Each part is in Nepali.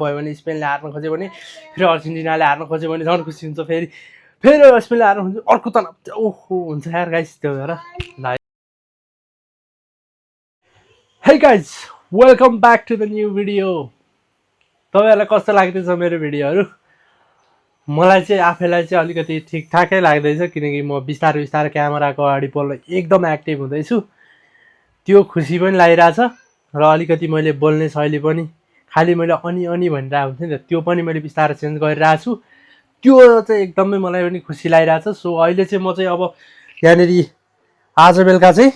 भयो भने स्पेनले हार्न खोज्यो भने फेरि अर्जेन्टिनाले हार्न खोज्यो भने झन् खुसी हुन्छ फेरि स्पेनले हार्न खोज्यो अर्को तनाव ओहो हुन्छ यार गाइस त्यो भएर ल hey guys welcome back to the new video तपाईहरुलाई कस्तो लाग्दैछ मेरो भिडियोहरु मलाई चाहिँ आफैलाई चाहिँ अलिकति ठिकठाकै लाग्दैछ किनकि म बिस्तारै बिस्तारै क्यामेराको अगाडि बोल्न एकदम एक्टिभ हुँदैछु त्यो खुसी पनि लागिरहेछ र अलिकति मैले बोल्ने शैली पनि खाली मैले अनि भनिरहेको हुन्थेँ नि त त्यो पनि मैले बिस्तारै चेन्ज गरिरहेको छु त्यो चाहिँ एकदमै मलाई पनि खुसी लागिरहेछ सो अहिले चाहिँ म चाहिँ अब यहाँनिर आज बेलुका चाहिँ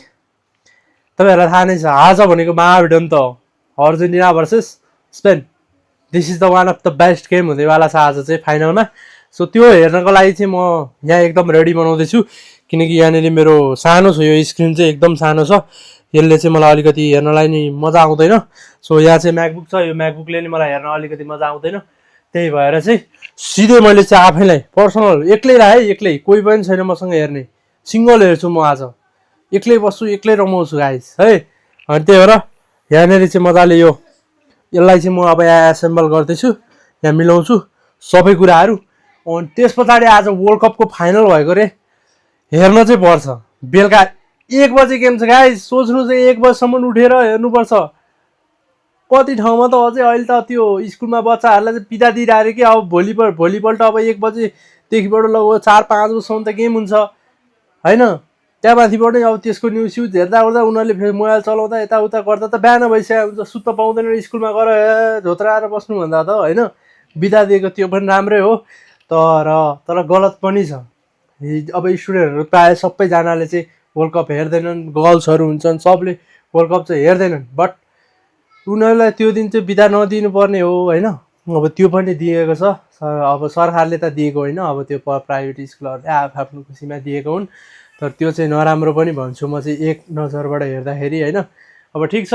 तपाईहरुलाई थाहा नै छ आज भनेको महाभिडन त Argentina versus Spain this is the one of the best game हुँदैवाला छ आज चाहिँ फाइनलमा सो त्यो हेर्नको लागि चाहिँ म यहाँ एकदम रेडी बनाउँदैछु किनकि यहाँनिर मेरो सानो छ यो स्क्रिन चाहिँ एकदम सानो छ यसले चाहिँ मलाई अलिकति हेर्नलाई नि मजा आउँदैन सो यहाँ चाहिँ म्याकबुक छ यो म्याकबुकले नि मलाई हेर्न अलिकति मजा आउँदैन त्यही भएर चाहिँ सिधै मैले चाहिँ आफैलाई पर्सनल एक्लै कोही पनि छैन मसँग हेर्ने सिङ्गल हेर्छु म आज एक्लै बस्छु एक्लै रमाउँछु गाइस है अनि त्यही भएर यहाँनिर चाहिँ मजाले यसलाई चाहिँ म अब यहाँ एसेम्बल गर्दैछु यहाँ मिलाउँछु सबै कुराहरू अनि त्यस पछाडि आज वर्ल्ड कपको फाइनल भएको रे हेर्न चाहिँ पर्छ बेलुका 1 बजे गेम छ गाइस सोच्नु चाहिँ 1 बजेसम्म उठेर हेर्नुपर्छ कति ठाउँमा त अझै अहिले त त्यो स्कुलमा बच्चाहरूलाई चाहिँ बिदा दिइरहेको कि अब भोलिपल्ट अब 1 बजेदेखिबाट लगभग 4-5 बजीसम्म त गेम हुन्छ होइन त्यहाँ माथिबाट अब त्यसको न्युज हेर्दा उनीहरूले फेरि मोबाइल चलाउँदा यताउता गर्दा त बिहान भइसक्यो हुन्छ सुत्न पाउँदैन स्कुलमा गएर झोत्राएर बस्नुभन्दा त होइन बिदा दिएको त्यो पनि राम्रै हो तर गलत पनि छ अब स्टुडेन्टहरू प्रायः सबैजनाले चाहिँ वर्ल्ड कप हेर्दैनन् गर्ल्सहरू हुन्छन् सबले वर्ल्ड कप चाहिँ हेर्दैनन् बट उनीहरूलाई त्यो दिन चाहिँ बिदा नदिनु पर्ने हो होइन अब त्यो पनि दिएको छ अब सरकारले त दिएको होइन अब त्यो प्राइभेट स्कुलहरूले आफ्नो खुसीमा दिएको हुन् तर त्यो चाहिँ नराम्रो पनि भन्छु म चाहिँ एक नजरबाट हेर्दाखेरि होइन अब ठिक छ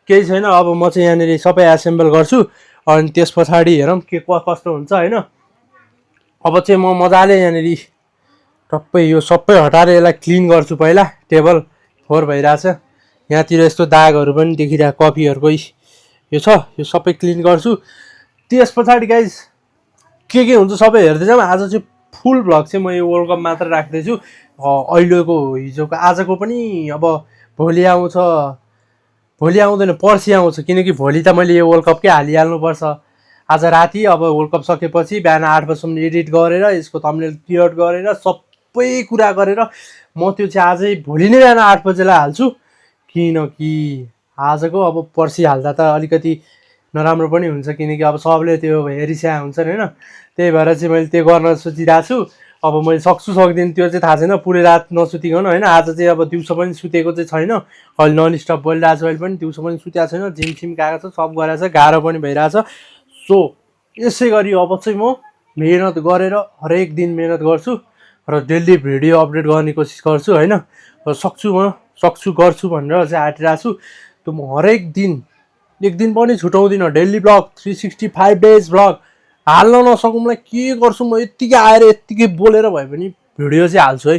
केही छैन अब म चाहिँ यहाँनिर सबै एसेम्बल गर्छु अनि त्यस पछाडि हेरौँ के कस्तो हुन्छ होइन अब चाहिँ म मजाले यहाँनिर टप्पै यो सबै हटाएर यसलाई क्लिन गर्छु पहिला टेबल फोहोर भइरहेछ यहाँतिर यस्तो दागहरू पनि देखिरहेको कफीहरूको यो छ यो सबै क्लिन गर्छु त्यस पछाडि गाइस के हुन्छ सबै हेर्दै जाउँ आज चाहिँ फुल भ्लग चाहिँ म यो वर्ल्ड कप मात्र राख्दैछु अहिलेको हिजोको आजको पनि अब भोलि आउँदैन पर्सि आउँछ किनकि भोलि त मैले यो वर्ल्ड कपकै हालिहाल्नुपर्छ आज राति अब वर्ल्ड कप सकेपछि बिहान 8 बजीसम्म एडिट गरेर यसको थम्बनेल क्रिएट गरेर सबै कुरा गरेर म त्यो चाहिँ आजै भोलि नै बिहान 8 बजेलाई हाल्छु किनकि आजको अब पर्सि हाल्दा त अलिकति नराम्रो पनि हुन्छ किनकि अब सबले त्यो हेरिस्या हुन्छन् होइन त्यही भएर चाहिँ मैले त्यो गर्न सोचिरहेको छु अब मैले सक्दिनँ त्यो चाहिँ थाहा छैन पुरै रात नसुतिकन होइन आज चाहिँ अब दिउँसो पनि सुतेको चाहिँ छैन अहिले नन स्टप बोलिरहेको छु अहिले पनि दिउँसो पनि सुतेको छैन जिम गएको छ सब गरेको छ गाह्रो पनि भइरहेछ सो यसै गरी अब चाहिँ म मेहनत गरेर हरेक दिन मेहनत गर्छु र डेली भिडियो अपडेट गर्ने कोसिस गर्छु होइन गर्छु भनेर चाहिँ आँटिरहेको छु त्यो म हरेक दिन एक दिन पनि छुटाउँदिनँ डेली ब्लग 365 डेज ब्लग हाल्न नसकौँलाई के गर्छु म यत्तिकै आएर यत्तिकै बोलेर भए पनि भिडियो चाहिँ हाल्छु है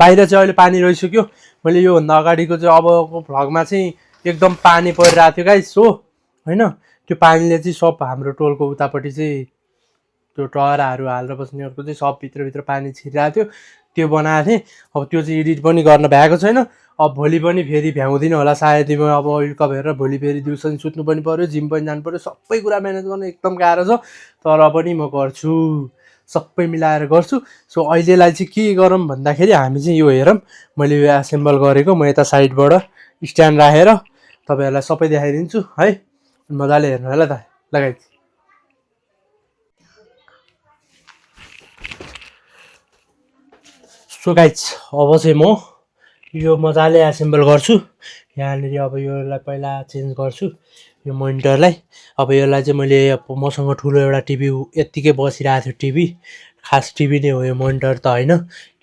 बाहिर चाहिँ अहिले पानी रहिसक्यो मैले योभन्दा अगाडिको चाहिँ अबको भ्लगमा चाहिँ एकदम पानी परिरहेको थियो गाइस हो होइन त्यो पानीले चाहिँ सब हाम्रो टोलको उतापट्टि चाहिँ त्यो टहराहरू हालेर बस्नेहरूको चाहिँ सब भित्र पानी छिरिरहेको थियो त्यो बनाएको थिएँ अब त्यो चाहिँ एडिट पनि गर्न भ्याएको छैन अब भोलि पनि फेरि भ्याउँदिनँ होला सायद म अब वर्ल्ड कप हेरेर भोलि फेरि दिउँसो सुत्नु पनि पऱ्यो जिम पनि जानु पऱ्यो सबै कुरा म्यानेज गर्न एकदम गाह्रो छ तर पनि म गर्छु सबै मिलाएर गर्छु सो अहिलेलाई चाहिँ के गरौँ भन्दाखेरि हामी चाहिँ यो हेरौँ मैले यो एसेम्बल गरेको म यता साइडबाट स्ट्यान्ड राखेर तपाईँहरूलाई सबै देखाइदिन्छु है मजाले हेर्नु होला त लगाइ सो गाइज अब चाहिँ म यो मजाले एसेम्बल गर्छु यहाँनिर अब योलाई पहिला चेन्ज गर्छु यो मोनिटरलाई अब यसलाई चाहिँ मैले मसँग ठुलो एउटा टिभी यत्तिकै बसिरहेको थियो टिभी खास टिभी नै हो यो मोनिटर त होइन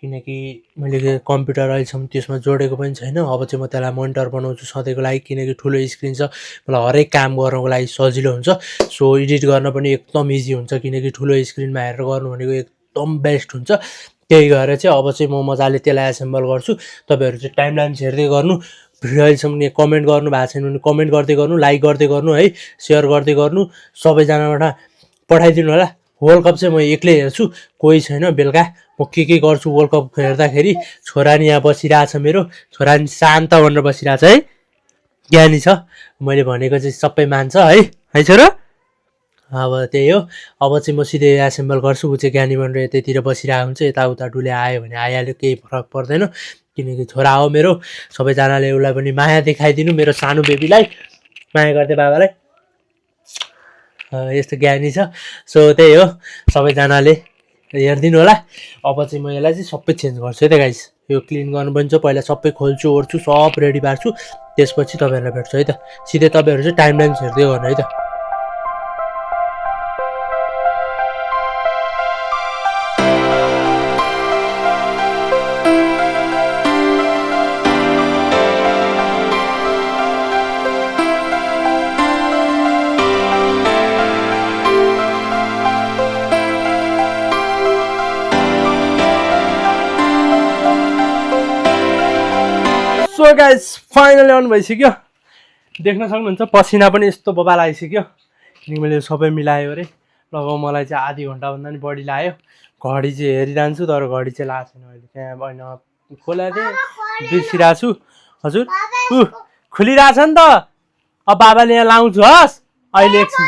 किनकि मैले कम्प्युटर अहिलेसम्म त्यसमा जोडेको पनि छैन अब चाहिँ म त्यसलाई मोनिटर बनाउँछु सधैँको लागि किनकि ठुलो स्क्रिन छ मलाई हरेक काम गर्नको लागि सजिलो हुन्छ सो एडिट गर्न पनि एकदम इजी हुन्छ किनकि ठुलो स्क्रिनमा हेरेर गर्नु भनेको एकदम बेस्ट हुन्छ त्यही भएर चाहिँ अब चाहिँ म मजाले त्यसलाई एसेम्बल गर्छु तपाईँहरू चाहिँ टाइमलाइन हेर्दै गर्नु भिडियो अहिलेसम्म कमेन्ट गर्नु भएको छैन भने कमेन्ट गर्दै गर्नु, लाइक गर्दै गर्नु है, सेयर गर्दै गर्नु, सबैजनाबाट पठाइदिनु होला। वर्ल्ड कप चाहिँ म एक्लै हेर्छु, कोही छैन। बेलुका म के गर्छु वर्ल्ड कप हेर्दाखेरि, छोरा नि यहाँ बसिरहेछ, मेरो छोरा नि शान्त भनेर बसिरहेछ है, ज्ञानी छ, मैले भनेको चाहिँ सबै मान्छ है छोरा। अब त्यही हो, अब चाहिँ म सिधै एसेम्बल गर्छु, ऊ चाहिँ ज्ञानी भनेर यतैतिर बसिरहेको हुन्छ, यताउता डुले आयो भने आइहाल्यो, केही फरक पर्दैन, किनकि छोरा हो मेरो। सबैजनाले उसलाई पनि माया देखाइदिनु, मेरो सानो बेबीलाई माया गर्दै बाबालाई, यस्तो ज्ञानी छ। सो त्यही हो, सबैजनाले हेरिदिनु होला। अब चाहिँ म यसलाई चाहिँ सबै चेन्ज गर्छु है त गाइस। यो क्लिन गर्नु पनि छ, पहिला सबै खोल्छु ओर्छु, सब रेडी पार्छु, त्यसपछि तपाईँहरूलाई भेट्छु है त। सिधै तपाईँहरू चाहिँ टाइम लाइन हेर्दै गर्नु है त। सो गाइस फाइनली अन भइसक्यो, देख्न सक्नुहुन्छ पसिना पनि यस्तो बबाल आइसक्यो, किनकि मैले सबै मिलायो अरे। लगभग मलाई चाहिँ आधी घन्टाभन्दा नि बढी लाग्यो। घडी चाहिँ हेरिरहन्छु तर घडी चाहिँ लाग्छ छैन। अहिले त्यहाँ बहिनी खोला थिएँ, बिर्सिरहेको छु। हजुर खुलिरहेछ नि त, अब बाबाले यहाँ लाउँछु हस् अहिले एकछिन।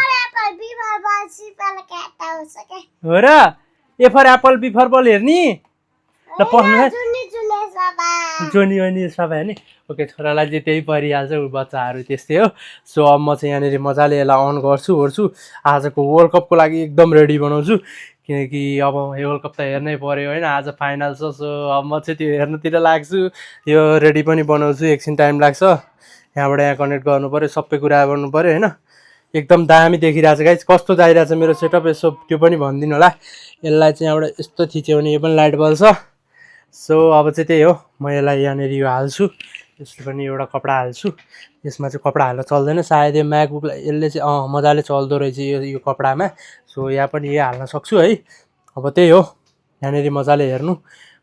हो र, ए फर एप्पल बी फर बल हेर्ने ल, पस्नु जोनी बहिनी सबै होइन। ओके, छोरालाई चाहिँ त्यही परिहाल्छ, ऊ बच्चाहरू त्यस्तै हो। सो अब म चाहिँ यहाँनिर मजाले यसलाई अन गर्छु ओर्छु, आजको वर्ल्ड कपको लागि एकदम रेडी बनाउँछु, किनकि अब यो वर्ल्ड कप त हेर्नै पऱ्यो होइन, आज फाइनल छ। सो अब म चाहिँ त्यो हेर्नुतिर लाग्छु, यो रेडी पनि बनाउँछु, एकछिन टाइम लाग्छ, यहाँबाट यहाँ कनेक्ट गर्नु पऱ्यो, सबै कुरा गर्नु पऱ्यो होइन। एकदम दामी देखिरहेछ गाइस, कस्तो चाहिरहेछ मेरो सेटअप यसो त्यो पनि भनिदिनु होला। यसलाई चाहिँ यहाँबाट यस्तो थिच्यो भने यो पनि लाइट बल्छ। सो अब चाहिँ त्यही हो, म यसलाई यहाँनिर यो हाल्छु, यसले पनि एउटा कपडा हाल्छु, यसमा चाहिँ कपडा हाल्दा चल्दैन सायद, यो म्याकबुकलाई यसले चाहिँ मजाले चल्दो रहेछ यो कपडामा। सो यहाँ पनि यही हाल्न सक्छु है। अब त्यही हो, यहाँनिर मजाले हेर्नु,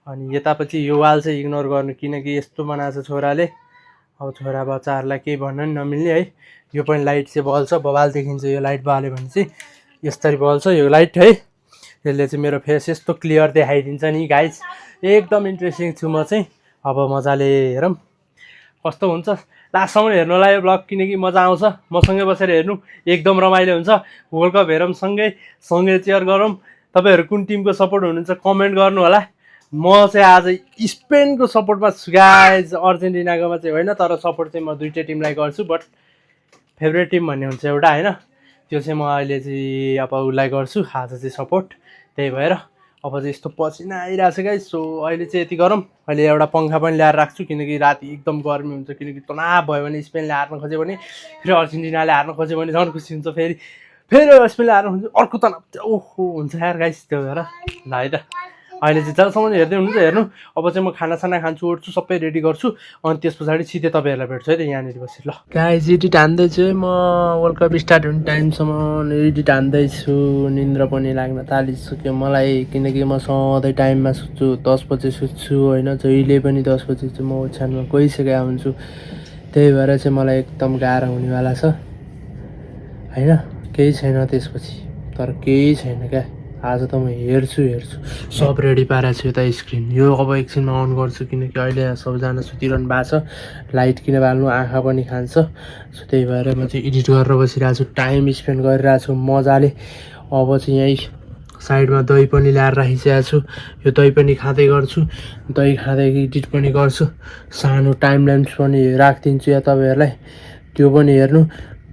अनि यतापछि यो वाल चाहिँ इग्नोर गर्नु, किनकि यस्तो बनाएको छ छोराले। अब छोरा बच्चाहरूलाई केही भन्न नि नमिल्ने है। यो पनि लाइट चाहिँ बल्छ, बवाल देखिन्छ, यो लाइट बाल्यो भने चाहिँ यसरी बल्छ यो लाइट है। यसले चाहिँ मेरो फेस यस्तो क्लियर देखाइदिन्छ नि गाइज, एकदम इन्ट्रेस्टिङ छु म चाहिँ। अब मजाले हेरौँ कस्तो हुन्छ, लास्टसम्म हेर्नु होला यो ब्लग, किनकि मजा आउँछ मसँगै बसेर हेर्नु, एकदम रमाइलो हुन्छ। वर्ल्ड कप हेरौँ सँगै चेयर गरौँ। तपाईँहरू कुन टिमको सपोर्ट हुनुहुन्छ कमेन्ट गर्नु होला। म चाहिँ आज स्पेनको सपोर्टमा छु गाइज, अर्जेन्टिनाकोमा चाहिँ होइन, तर सपोर्ट चाहिँ म दुइटै टिमलाई गर्छु, बट फेभरेट टिम भन्ने हुन्छ एउटा होइन, त्यो चाहिँ म अहिले चाहिँ अब उसलाई गर्छु आज चाहिँ सपोर्ट। त्यही भएर अब चाहिँ यस्तो पसिना आइरहेको छ गाइस। सो अहिले चाहिँ यति गरौँ, अहिले एउटा पङ्खा पनि ल्याएर राख्छु, किनकि राति एकदम गर्मी हुन्छ, किनकि तनाव भयो भने स्पेनले हार्न खोज्यो भने, फेरि अर्जेन्टिनाले हार्न खोज्यो भने झन् खुसी हुन्छ, फेरि स्पेनले हार्न खोज्यो अर्को तनाव ओहो हुन्छ यार गाइस। त्यो भएर ल है त, अहिले चाहिँ जहाँसम्म हेर्दै हुनुहुन्छ हेर्नु। अब चाहिँ म खानासाना खान्छु, ओर्छु, सबै रेडी गर्छु, अनि त्यस पछाडि सिधै तपाईँहरूलाई भेट्छु है त यहाँनिर बसेर। ल गाइस एडिट हान्दैछु है म, वर्ल्ड कप स्टार्ट हुने टाइमसम्म एडिट हान्दैछु, निन्द्रा पनि लाग्न थालिसक्यो मलाई, किनकि म सधैँ टाइममा सुत्छु, 10 बजे सुत्छु होइन, जहिले पनि 10 बजे चाहिँ म ओछ्यानमा गइसकेको हुन्छु। त्यही भएर चाहिँ मलाई एकदम गाह्रो हुनेवाला छ होइन, केही छैन त्यसपछि, तर केही छैन क्या। आज त म हेर्छु सब रेडी पारेको छु। यता स्क्रिन यो अब एकछिनमा अन गर्छु, किनकि अहिले सबैजना सुतिरहनु भएको छ, लाइट किन बाल्नु आँखा पनि खान्छ। सो त्यही भएर म चाहिँ एडिट गरेर बसिरहेको छु, टाइम स्पेन्ड गरिरहेको छु मजाले। अब चाहिँ यहीँ साइडमा दही पनि ल्याएर राखिसकेको छु, यो दही पनि खाँदै गर्छु, दही खाँदै एडिट पनि गर्छु, सानो टाइम ल्याप्स पनि राखिदिन्छु यहाँ तपाईँहरूलाई, त्यो पनि हेर्नु।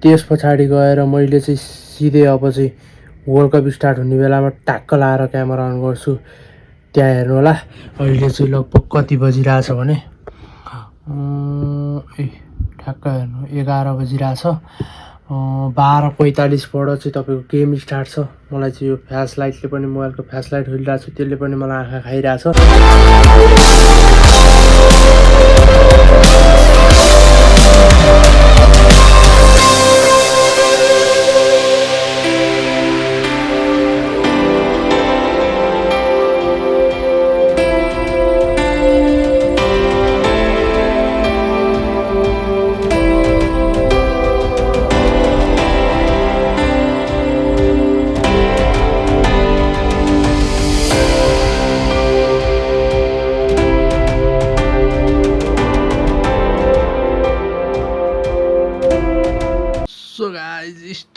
त्यस पछाडि गएर मैले चाहिँ सिधै अब चाहिँ वर्ल्ड कप स्टार्ट हुने बेलामा ट्याक्क लाएर क्यामेरा अन गर्छु, त्यहाँ हेर्नु होला। अहिले चाहिँ लगभग कति बजिरहेछ भने ठ्याक्क हेर्नु 11 बजिरहेछ, 12:45बाट चाहिँ तपाईँको गेम स्टार्ट छ। मलाई चाहिँ यो फ्ल्यास लाइटले पनि, मोबाइलको फ्ल्यास लाइट हिँडिरहेको छ, त्यसले पनि मलाई आँखा खाइरहेछ।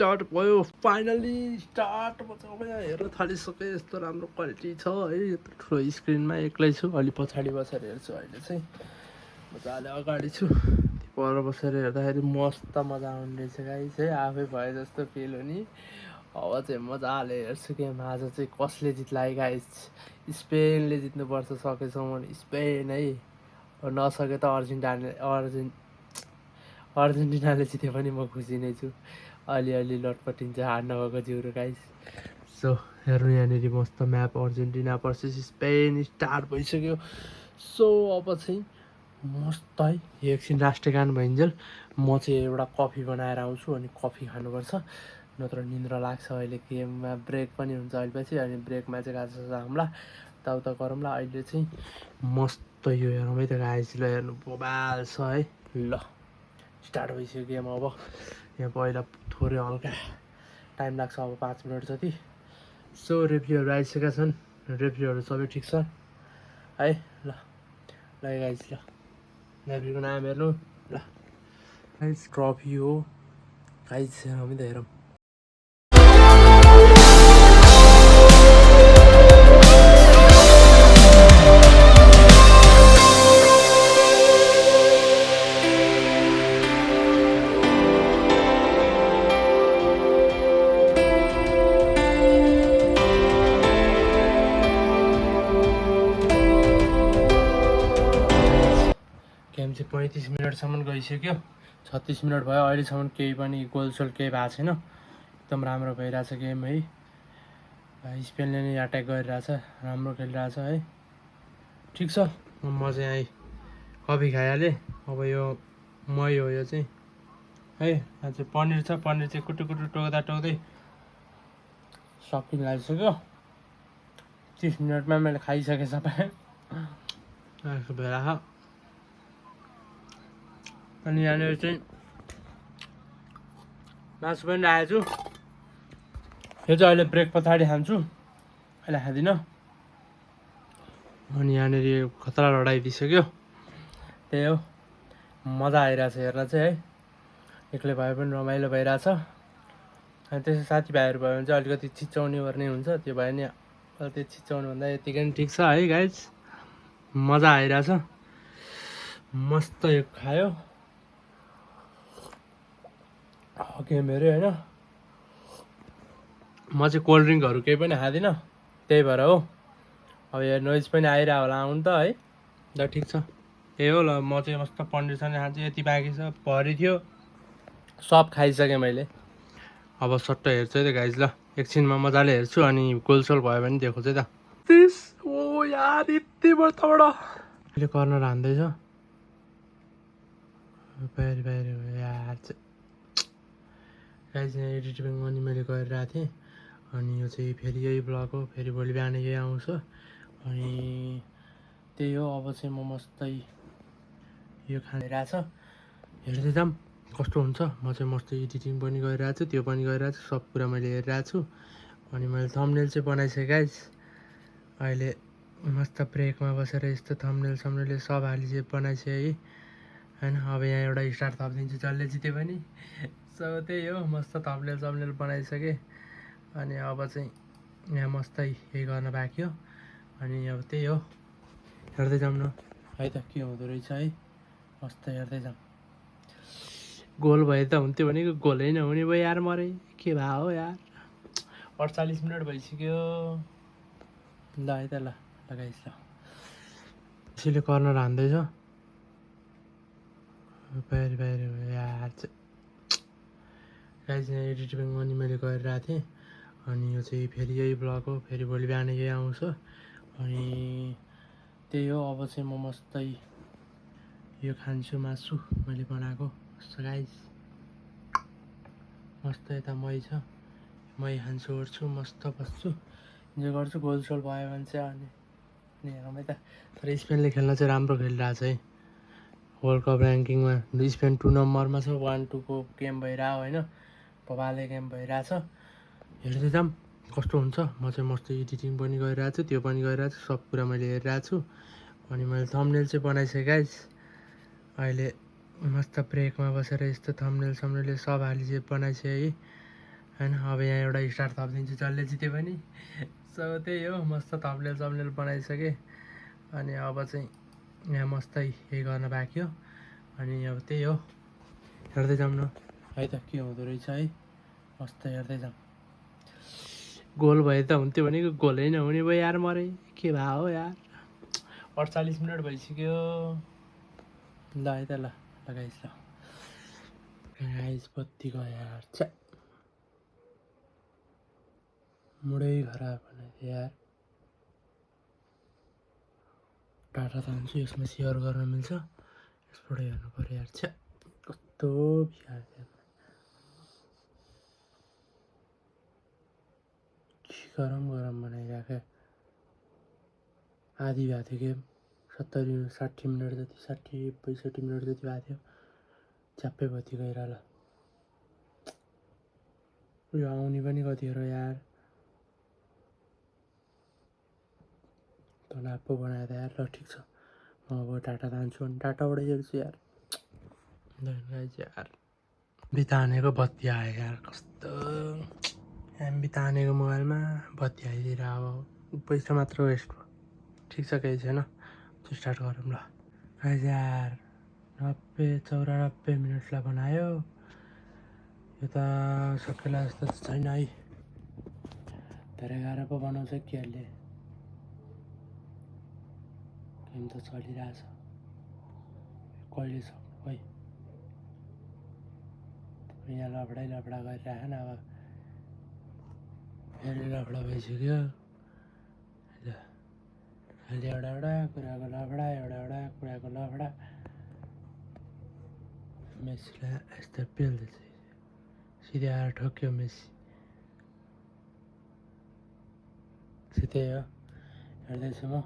स्टार्ट भयो फाइनली स्टार्ट मजाको यहाँ हेर्न थालिसकेँ यस्तो राम्रो क्वालिटी छ है यत्रो ठुलो स्क्रिनमा एक्लै छु अलि पछाडि बसेर हेर्छु अहिले चाहिँ मजाले अगाडि छु पर बसेर हेर्दाखेरि मस्त मजा आउने रहेछ गाइस है आफै भए जस्तो फिल हुने अब चाहिँ मजाले हेर्छु गेम आज चाहिँ कसले जित्ला है गाइस स्पेनले जित्नुपर्छ सकेसम्म स्पेन है नसके त अर्जेन्टिनाले जिते पनि म खुसी नै छु अलिअलि लटपटिन्छ हार नभएको जिउरो गाइस सो हेर्नु यहाँनिर मस्त map Argentina versus Spain start भइसक्यो सो अब चाहिँ मस्त है एकछिन राष्ट्रगान भइन्जेल म चाहिँ एउटा कफी बनाएर आउँछु अनि कफी खानुपर्छ नत्र निन्द्रा लाग्छ अहिले गेममा ब्रेक पनि हुन्छ अहिलेपछि अनि ब्रेकमा चाहिँ गाछ हामला यताउता गरौँला अहिले चाहिँ मस्त यो हेरौँ है त गाइस ल हेर्नु बबाल छ है ल स्टार्ट भइसक्यो गेम अब यहाँ पहिला थोरै हल्का टाइम लाग्छ अब 5 मिनट जति सो रेफ्रीहरू आइसकेका छन् रेफ्रीहरू सबै ठिक छ है ल गाइस ल रेफ्रीको नाम हेर्नु ल गाइस ट्रफी हो गाइस हामी त हेरौँ गेम चाहिँ 35 मिनटसम्म गइसक्यो 36 मिनट भयो अहिलेसम्म केही पनि गोलसोल केही भएको छैन एकदम राम्रो भइरहेछ गेम है स्पेनले नै अट्याक गरिरहेछ राम्रो खेलिरहेछ है ठिक छ म चाहिँ यहाँ कफी खाइहालेँ अब यो मही हो यो चाहिँ है यहाँ चाहिँ पनिर छ पनिर चाहिँ कुटु कुटु टोक्दा टोक्दै सकिन लागिसक्यो 30 मिनटमा मैले खाइसकेँ सबै भइरहेको अनि यहाँनिर चाहिँ मासु पनि राखेको छु यो चाहिँ अहिले ब्रेक पछाडि खान्छु अहिले खाँदिनँ अनि यहाँनिर खतरा लडाइँ दिइसक्यो त्यही हो मजा आइरहेछ हेर्न चाहिँ है एक्लै भए पनि रमाइलो भइरहेछ अनि त्यसै साथीभाइहरू भयो भने चाहिँ अलिकति चिच्याउने गर्ने हुन्छ त्यो भयो नि त्यो चिच्याउनु भन्दा यतिकै पनि ठिक छ है गाइज मजा आइरहेछ मस्त यो खायो गेम हेऱ्यो होइन म चाहिँ कोल्ड ड्रिङ्कहरू केही पनि खाँदिनँ त्यही भएर हो अब यो नोइज पनि आइरहेको होला आउनु त है ल ठिक छ त्यही हो ल म चाहिँ मस्त पनिरसँग खान्छु यति बाँकी छ भरि थियो सब खाइसकेँ मैले अब सट्ट हेर्छु है त गाइज ल एकछिनमा मजाले हेर्छु अनि गोलसोल भयो भने देखाउँछु है त ओ यार यति बढ्ताबाट अहिले कर्नर हान्दैछ बाहिर यार चाहिँ गाइज यहाँ एडिटिङ पनि मैले गरिरहेको थिएँ अनि यो चाहिँ फेरि यही ब्लग हो फेरि भोलि बिहान यही आउँछ अनि त्यही हो अब चाहिँ म मस्तै यो खाइरहेछ हेर्दै जाऊँ कस्तो हुन्छ म चाहिँ मस्त एडिटिङ पनि गरिरहेको छु त्यो पनि गरिरहेको छु सब कुरा मैले हेरिरहेको छु अनि मैले थम्बनेल चाहिँ बनाइसकेँ गाइज अहिले मस्त ब्रेकमा बसेर यस्तो थम्बनेल सब हाली बनाइसकेँ है होइन अब यहाँ एउटा स्टार थपिदिन्छु जसले जित्यो पनि सो त्यही हो मस्त थम्बनेल बनाइसकेँ अनि अब चाहिँ यहाँ मस्तै यही गर्न बाँकी हो अनि अब त्यही हो हेर्दै जाऊँ न है त के हुँदो रहेछ है मस्त हेर्दै जाऊँ गोल भए त हुन्थ्यो भनेको गोलै नहुने भयो यार मरे के भयो हो यार 48 मिनट भइसक्यो ल है त ल लगाइस् ल त्यसैले कर्नर हान्दैछ बाहिर यार चाहिँ गाइज यहाँ एडिटिङ पनि मैले गरिरहेको थिएँ अनि यो चाहिँ फेरि यही ब्लग हो फेरि भोलि बिहान यही आउँछ अनि त्यही हो अब चाहिँ म मस्तै यो खान्छु मासु मैले बनाएको गाइज मस्त यता मही छ मही खान्छु ओर्छु मस्त बस्छु इन्जोय गर्छु गोलसोल भयो भने चाहिँ अनि हेरौँ है त तर स्पेनले खेल्न चाहिँ राम्रो खेलिरहेछ है वर्ल्ड कप ऱ्याङ्किङमा स्पेन 2 नम्बरमा छ 1-2 को गेम भइरहेको होइन बबाले गेम भइरहेछ हेर्दै जाऊँ कस्तो हुन्छ म चाहिँ मस्त एडिटिङ पनि गरिरहेको छु त्यो पनि गरिरहेको छु सब कुरा मैले हेरिरहेको छु अनि मैले थम्बनेल चाहिँ बनाइसकेँ गाइज अहिले मस्त ब्रेकमा बसेर यस्तो थम्बनेल सब हाली बनाइसकेँ है होइन। अब यहाँ एउटा स्टार थपिदिन्छु जसले जित्यो भने। सो त्यही हो, मस्त थम्बनेल सम्नेल बनाइसकेँ। अनि अब चाहिँ यहाँ मस्तै यही गर्न बाँकी हो। अनि अब त्यही हो, हेर्दै जाउँ न है त के हुँदो रहेछ है। मस्त हेर्दै जाउँ। गोल भए त हुन्थ्यो भनेको गोलै नहुने भयो यार, मरे के भए हो यार। 48 मिनट भइसक्यो। ल है त, ल लगाइस् ल गाइस। बत्ती गयो यार, छ्या मुडै खराब बनाइदियो यार। डाटा तान्छु, यसमा सेयर गर्न मिल्छ, यसबाट हेर्नु पऱ्यो यार। छ्या कस्तो बिहार गरम बनाइरहेको। आधी भएको थियो गेम, 70-60 मिनट जति, 60-65 मिनट जति भएको थियो। च्याप्पै बत्ती गइरह। उयो आउने पनि कति हो यार, तनाव पो बनायो त यार। ल ठिक छ, म अब डाटा तान्छु अनि डाटाबाट हेर्छु यार। यार बितानेको बत्ती आयो यार, कस्तो एमबी तानेको मोबाइलमा बत्ती आइदिएर अब पैसा मात्र वेस्ट भयो। ठिक छ, केही छैन, स्टार्ट गरौँ ल गाइस। यार 94 मिनटलाई बनायो, यो त सकेला जस्तो त छैन है। धेरै गाह्रो पो बनाउँछ केहरूले। गेम त चलिरहेछ, कहिले सक्नु खै। यहाँ लफडा गरिराख न, अब फेरि लफडा भइसक्यो। खालि एउटा कुराको लफडा, एउटा कुराको लफडा। मेसीलाई यस्तो पेल्दैछ, सिधै आएर ठोक्यो मेसी। त्यही हो, हेर्दैछु म।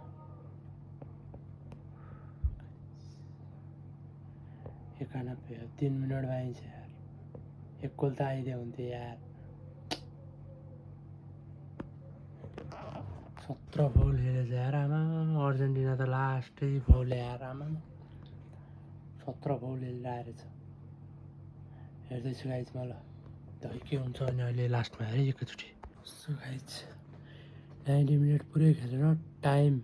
91 हो, 3 मिनट बाँकी छ यार। एक गोल त आइदियो हुन्थ्यो यार। 17 फाउल खेलेछ यार आमा। अर्जेन्टिना त लास्टै फाउल यार आमा। 17 फाउल खेलेर आएछ। हेर्दैछु गाइज म, ल त के हुन्छ अनि अहिले लास्टमा हेरेँ एकैचोटि। सो गाइज 90 मिनट पुरै खेलेर टाइम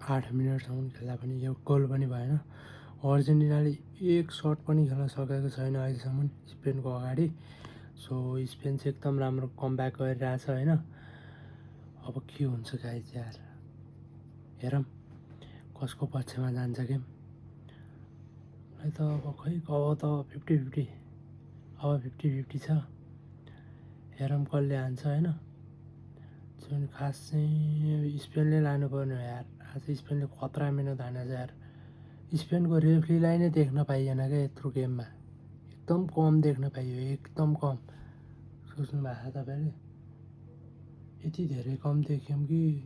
8 मिनटसम्म खेल्दा पनि यो गोल पनि भएन। अर्जेन्टिनाले एक सट पनि खेल्न सकेको छैन अहिलेसम्म स्पेनको अगाडि। सो स्पेन चाहिँ एकदम राम्रो कमब्याक गरिरहेछ होइन। अब के हुन्छ गाइज यार, हेरौँ कसको पक्षमा जान्छ गेम। है त अब खै, अब त 50-50, अब 50-50 छ। हेरौँ कसले हान्छ होइन। खास चाहिँ स्पेनले लानुपर्ने हो यार। आज स्पेनले खतरा मेहनत हानेछ यार। स्पेनको रेफ्रीलाई नै देख्न पाइएन क्या यत्रो गेममा, एकदम कम देख्न पाइयो, एकदम कम। सोच्नु भएको छ तपाईँले, यति धेरै कम देख्यौँ कि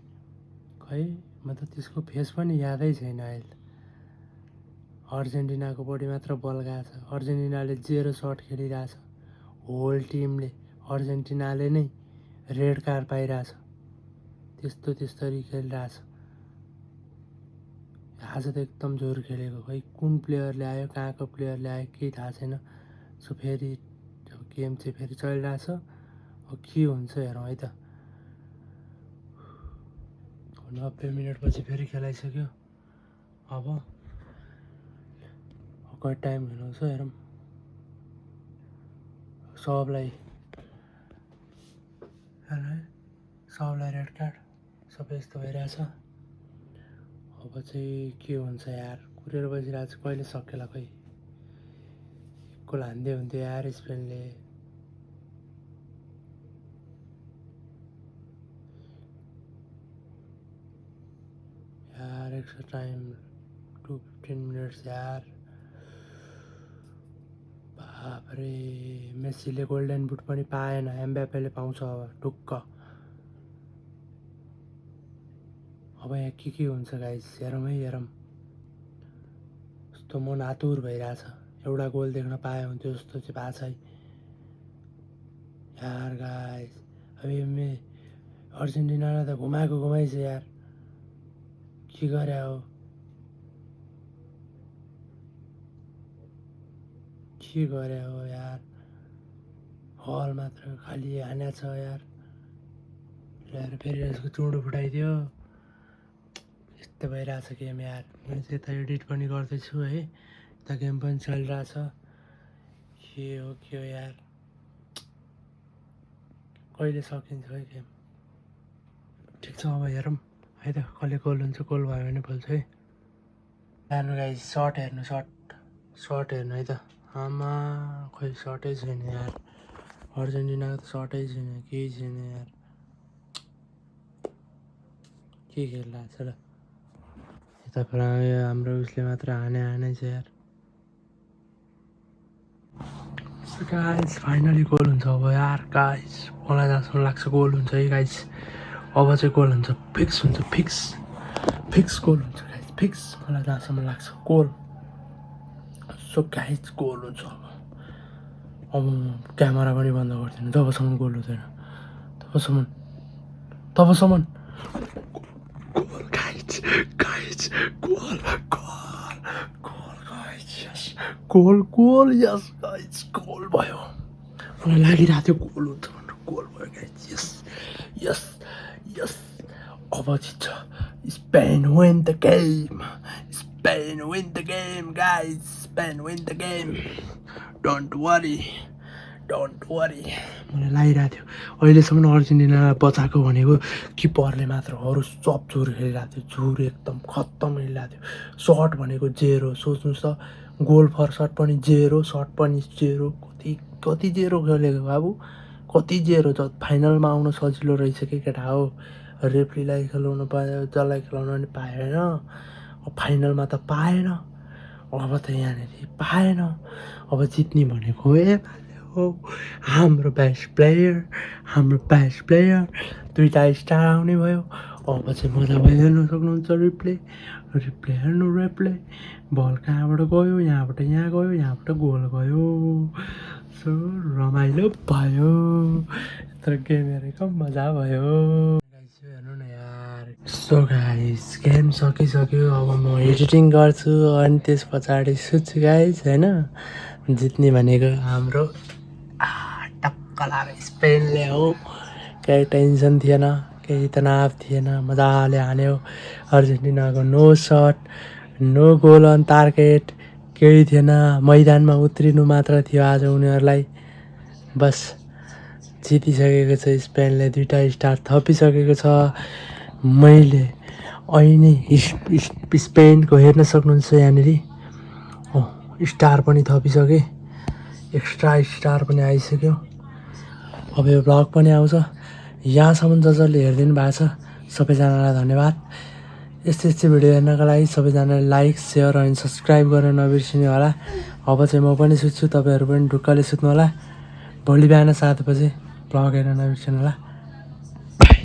खै, म त त्यसको फेस पनि यादै छैन अहिले। अर्जेन्टिनाको बढी मात्र बल गएको छ। अर्जेन्टिनाले 0 सट खेलिरहेछ, होल टिमले। अर्जेन्टिनाले नै रेड कार्ड पाइरहेछ, त्यस्तरी खेलिरहेछ। आज त एकदम जोर खेलेको, खै कुन प्लेयरले आयो, कहाँको प्लेयरले आयो केही थाहा छैन। सो फेरि गेम चाहिँ फेरि चलिरहेछ, अब के हुन्छ हेरौँ है त। 90 मिनटपछि फेरि खेलाइसक्यो। अब कति टाइम खेलाउँछ हेरौँ। सबलाई रेड कार्ड, सबै यस्तो भइरहेछ। अब चाहिँ के हुन्छ यार, कुरेर बसिरहेको छ, कहिले सकेला खै। एक गोल हान्दै हुन्थ्यो यार स्पेनले। यार एक्स्ट्रा टाइम 2-15 मिनट्स यार। बाफरे, मेसीले गोल्डन बुट पनि पाएन, एम्बापेले पाउँछ अब ढुक्क। अब यहाँ के हुन्छ गाइस, हेरौँ है हेरौँ। यस्तो मन आतुर भइरहेछ, एउटा गोल देख्न पाए हुन्थ्यो जस्तो चाहिँ भएको छ है यार गाइस। अब अर्जेन्टिनालाई त घुमाइछ यार, के गरे हो, के गरे हो यार। हल मात्र खालि हाना छ यार ल्याएर फेरि यसको चुँडो फुटाइदियो यस्तो भइरहेछ गेम यार मैले चाहिँ यता एडिट पनि गर्दैछु है यता गेम पनि चलिरहेछ के हो यार कहिले सकिन्छ है गेम ठिक छ अब हेरौँ है त कसले गोल हुन्छ गोल भयो भने बोल्छु है हेर्नु गाइस सर्ट हेर्नु सर्ट हेर्नु है त आमा खोइ सर्टै छैन यार अर्जेन्टिनाको त सर्टै छैन केही छैन यार के खेलिरहेको छ र यता हाम्रो उसले मात्र हानै छ यार गाइस फाइनली गोल हुन्छ अब यार गाइस मलाई जहाँसम्म लाग्छ गोल हुन्छ है गाइस अब चाहिँ गोल हुन्छ फिक्स हुन्छ फिक्स गोल हुन्छ गाइस फिक्स मलाई जहाँसम्म लाग्छ गोल सो गाइस गोल हुन्छ अब म क्यामेरा पनि बन्द गर्दिनँ जबसम्म गोल हुँदैन तबसम्म गोल गाइस गोल गोल यस गाइस गोल भयो मलाई लागिरहेको थियो गोल हुन्छ भनेर गोल भयो गाइस यस अब जित्छ Spain win the game guys Spain win the game don't worry मलाई लागिरहेको थियो अहिलेसम्म अर्जेन्टिनालाई बचाएको भनेको किपरले मात्र अरू सब झुर खेलिरहेको थियो झुर एकदम खत्तम खेलिरहेको थियो सर्ट भनेको 0 सोच्नुहोस् त गोल फर सर्ट पनि 0 सर्ट पनि 0 कति 0 खेलेको बाबु कति 0 फाइनलमा आउन सजिलो रहेछ कि केटा हो रेफ्रीलाई खेलाउनु पायो जसलाई खेलाउनु पनि पाएन फाइनलमा त पाएन अब त यहाँनिर पाएन अब जित्ने भनेको हो हाम्रो बेस्ट प्लेयर दुईटा स्टार आउने भयो अब चाहिँ मजा भयो हेर्नु सक्नुहुन्छ रिप्ले बल कहाँबाट गयो यहाँबाट यहाँ गयो यहाँबाट गोल गयो सो रमाइलो भयो तर गेम हेरेको मजा भयो हेर्नु न यार सो गाइस गेम सकिसक्यो अब म एडिटिङ गर्छु अनि त्यस पछाडि सुत्छु गाइस होइन जित्ने भनेको हाम्रो टक्क लाएर स्पेनले हो केही टेन्सन थिएन केही तनाव थिएन मजाले हान्यो अर्जेन्टिनाको no shot no goal on target केही थिएन मैदानमा उत्रिनु मात्र थियो आज उनीहरूलाई बस जितिसकेको छ स्पेनले 2टा स्टार थपिसकेको छ मैले अहिले स्पेनको हेर्न सक्नुहुन्छ यहाँनिर स्टार पनि थपिसकेँ एक्स्ट्रा स्टार पनि आइसक्यो अब यो भ्लग पनि आउँछ यहाँसम्म जसले हेरिदिनु भएको छ सबैजनालाई धन्यवाद यस्तै भिडियो हेर्नका लागि सबैजनाले लाइक सेयर अनि सब्सक्राइब गर्न नबिर्सिनु होला अब चाहिँ म पनि सुत्छु तपाईँहरू पनि ढुक्कले सुत्नु होला भोलि बिहान 7 बजे भ्लग हेर्न नबिर्सिनु होला